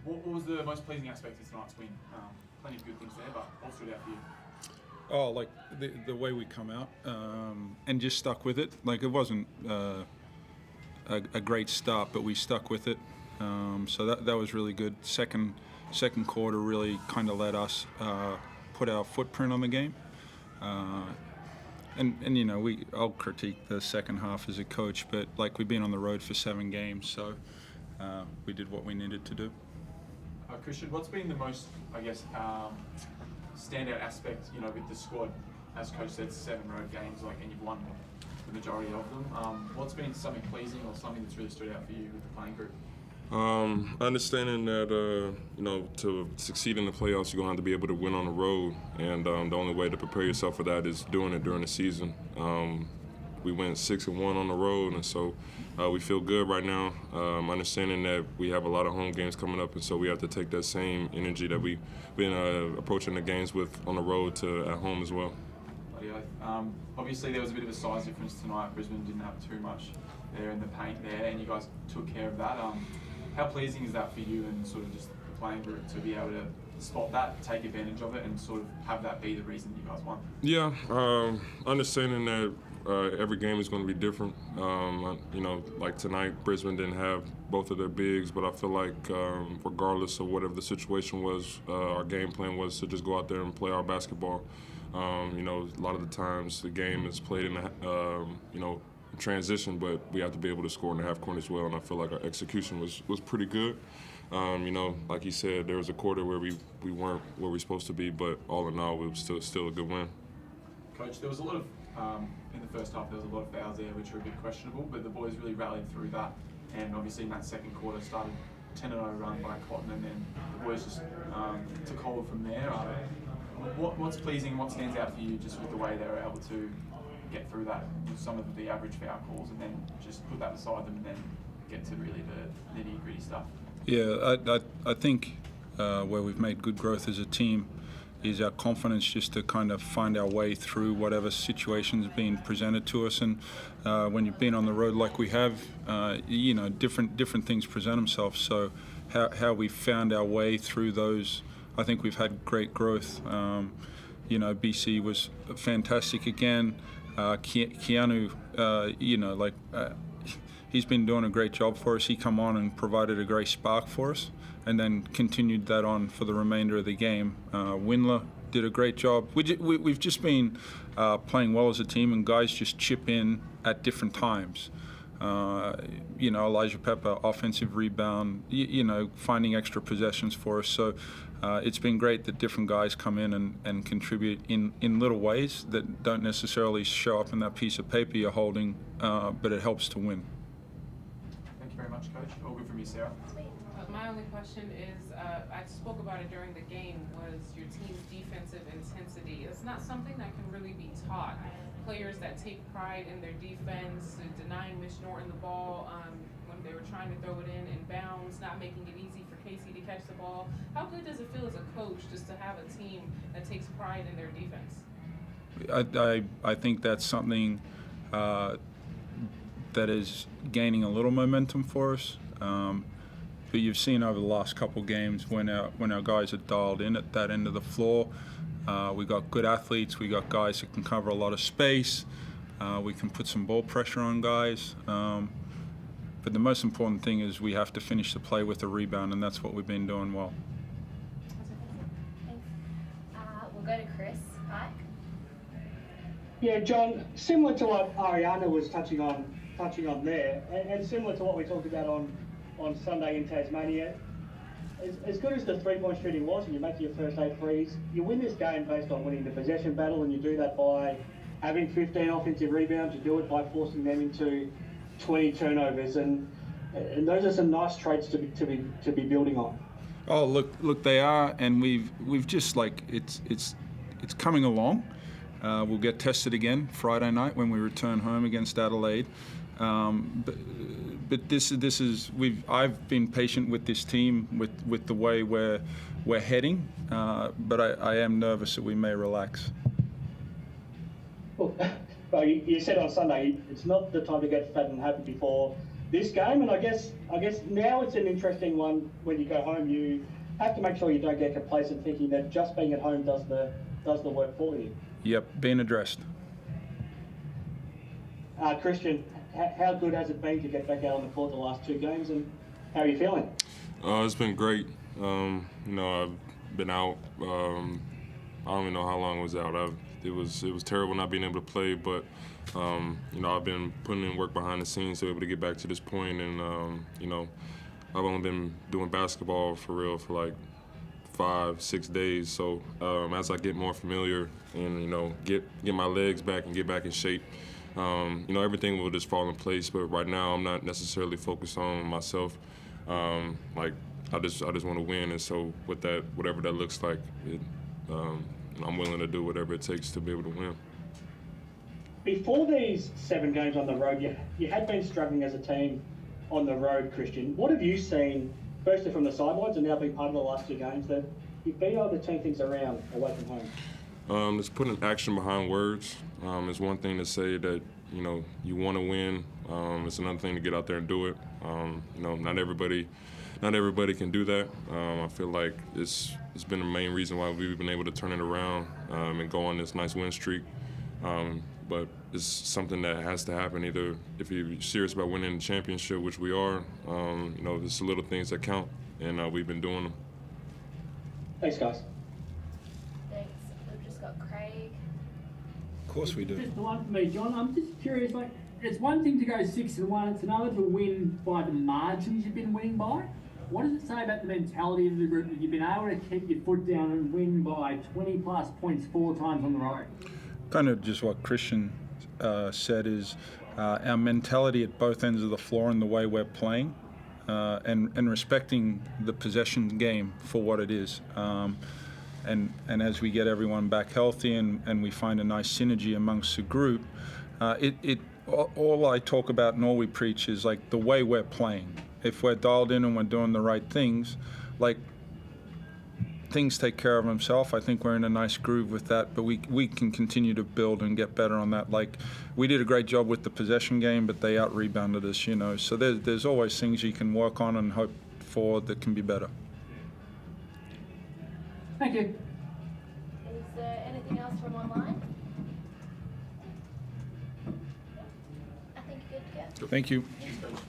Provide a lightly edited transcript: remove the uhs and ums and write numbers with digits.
What was the most pleasing aspect of tonight's win? Plenty of good things there, but what stood out for you? Oh, like the way we come out and just stuck with it. Like it wasn't a great start, but we stuck with it. So that was really good. Second quarter really kind of let us put our footprint on the game. And you know, I'll critique the second half as a coach, but like we've been on the road for 7 games, so we did what we needed to do. Kristian, what's been the most, I guess, standout aspect, you know, with the squad? As coach said, 7 road games, like, and you've won the majority of them. What's been something pleasing or something that's really stood out for you with the playing group? Understanding that, you know, to succeed in the playoffs, you're going to have to be able to win on the road. And the only way to prepare yourself for that is doing it during the season. We went 6-1 on the road, and so we feel good right now. Understanding that we have a lot of home games coming up, and so we have to take that same energy that we've been approaching the games with on the road to at home as well. Obviously, there was a bit of a size difference tonight. Brisbane didn't have too much there in the paint there, and you guys took care of that. How pleasing is that for you and sort of just the playing group to be able to spot that, take advantage of it, and sort of have that be the reason you guys won? Yeah, understanding that every game is going to be different. You know, like tonight, Brisbane didn't have both of their bigs, but I feel like regardless of whatever the situation was, our game plan was to just go out there and play our basketball. You know, a lot of the times the game is played in you know, transition, but we have to be able to score in the half court as well, and I feel like our execution was pretty good. You know, like you said, there was a quarter where we weren't where we're supposed to be, but all in all, it was still a good win. Coach, there was a lot of, in the first half, there was a lot of fouls there which were a bit questionable, but the boys really rallied through that, and obviously in that second quarter started 10-0 run by Cotton, and then the boys just took hold from there. What's pleasing, what stands out for you just with the way they were able to get through that with some of the average foul calls and then just put that beside them and then get to really the nitty-gritty stuff? Yeah, I think where we've made good growth as a team is our confidence just to kind of find our way through whatever situation's being presented to us. And when you've been on the road like we have, you know, different things present themselves. So how we found our way through those, I think we've had great growth. You know, BC was fantastic again. Keanu, you know, like he's been doing a great job for us. He come on and provided a great spark for us, and then continued that on for the remainder of the game. Windler did a great job. We've just been playing well as a team, and guys just chip in at different times. You know, Elijah Pepper, offensive rebound, you know, finding extra possessions for us. So it's been great that different guys come in and contribute in little ways that don't necessarily show up in that piece of paper you're holding, but it helps to win. Thank you very much, Coach. All good from you, Sarah. My only question is, I spoke about it during the game, was your team's defensive intensity. It's not something that can really be taught. Players that take pride in their defense, denying Mitch Norton the ball when they were trying to throw it in bounds, not making it easy for Casey to catch the ball. How good does it feel as a coach just to have a team that takes pride in their defense? I think that's something that is gaining a little momentum for us. But you've seen over the last couple games when our guys are dialed in at that end of the floor. We got good athletes. We got guys that can cover a lot of space. We can put some ball pressure on guys. But the most important thing is we have to finish the play with a rebound, and that's what we've been doing well. Thanks. We'll go to Chris Pike. Yeah, John, similar to what Ariana was touching on there, and similar to what we talked about on Sunday in Tasmania, as good as the three-point shooting was, and you make your first 8 threes, you win this game based on winning the possession battle, and you do that by having 15 offensive rebounds. You do it by forcing them into 20 turnovers, and those are some nice traits to be building on. Oh, look, they are, and we've just like it's coming along. We'll get tested again Friday night when we return home against Adelaide. But this is I've been patient with this team with the way we're heading, but I am nervous that we may relax. Well, you said on Sunday it's not the time to get fat and happy before this game, and I guess now it's an interesting one. When you go home, you have to make sure you don't get complacent, thinking that just being at home does the work for you. Yep, being addressed. Kristian, how good has it been to get back out on the court the last 2 games, and how are you feeling? It's been great. You know, I've been out. I don't even know how long I was out. It was terrible not being able to play, but you know, I've been putting in work behind the scenes to be able to get back to this point, and you know, I've only been doing basketball for real for like 5-6 days. So as I get more familiar and, you know, get my legs back and get back in shape, you know, everything will just fall in place. But right now, I'm not necessarily focused on myself. Like I just want to win, and so with that, whatever that looks like, I'm willing to do whatever it takes to be able to win. Before these 7 games on the road, you had been struggling as a team on the road, Kristian. What have you seen, firstly from the sidelines and now being part of the last 2 games, that you've been able to turn things around away from home? Just putting action behind words. It's one thing to say that, you know, you want to win. It's another thing to get out there and do it. You know, not everybody can do that. I feel like it's been the main reason why we've been able to turn it around and go on this nice win streak. But it's something that has to happen. Either if you're serious about winning the championship, which we are, you know, there's the little things that count, and we've been doing them. Thanks, guys. Thanks. We've just got Craig. Of course we do. Just the one for me, John. I'm just curious, like, it's one thing to go 6-1, it's another to win by the margins you've been winning by. What does it say about the mentality of the group that you've been able to keep your foot down and win by 20+ points 4 times on the road? Kind of just what Kristian said is our mentality at both ends of the floor and the way we're playing, and respecting the possession game for what it is. And as we get everyone back healthy and we find a nice synergy amongst the group, all I talk about and all we preach is like the way we're playing. If we're dialed in and we're doing the right things, like, things take care of themselves. I think we're in a nice groove with that, but we can continue to build and get better on that. Like, we did a great job with the possession game, but they out-rebounded us, you know. So there's always things you can work on and hope for that can be better. Thank you. Is there anything else from online? I think you're good to go. Thank you. Thanks, Coach.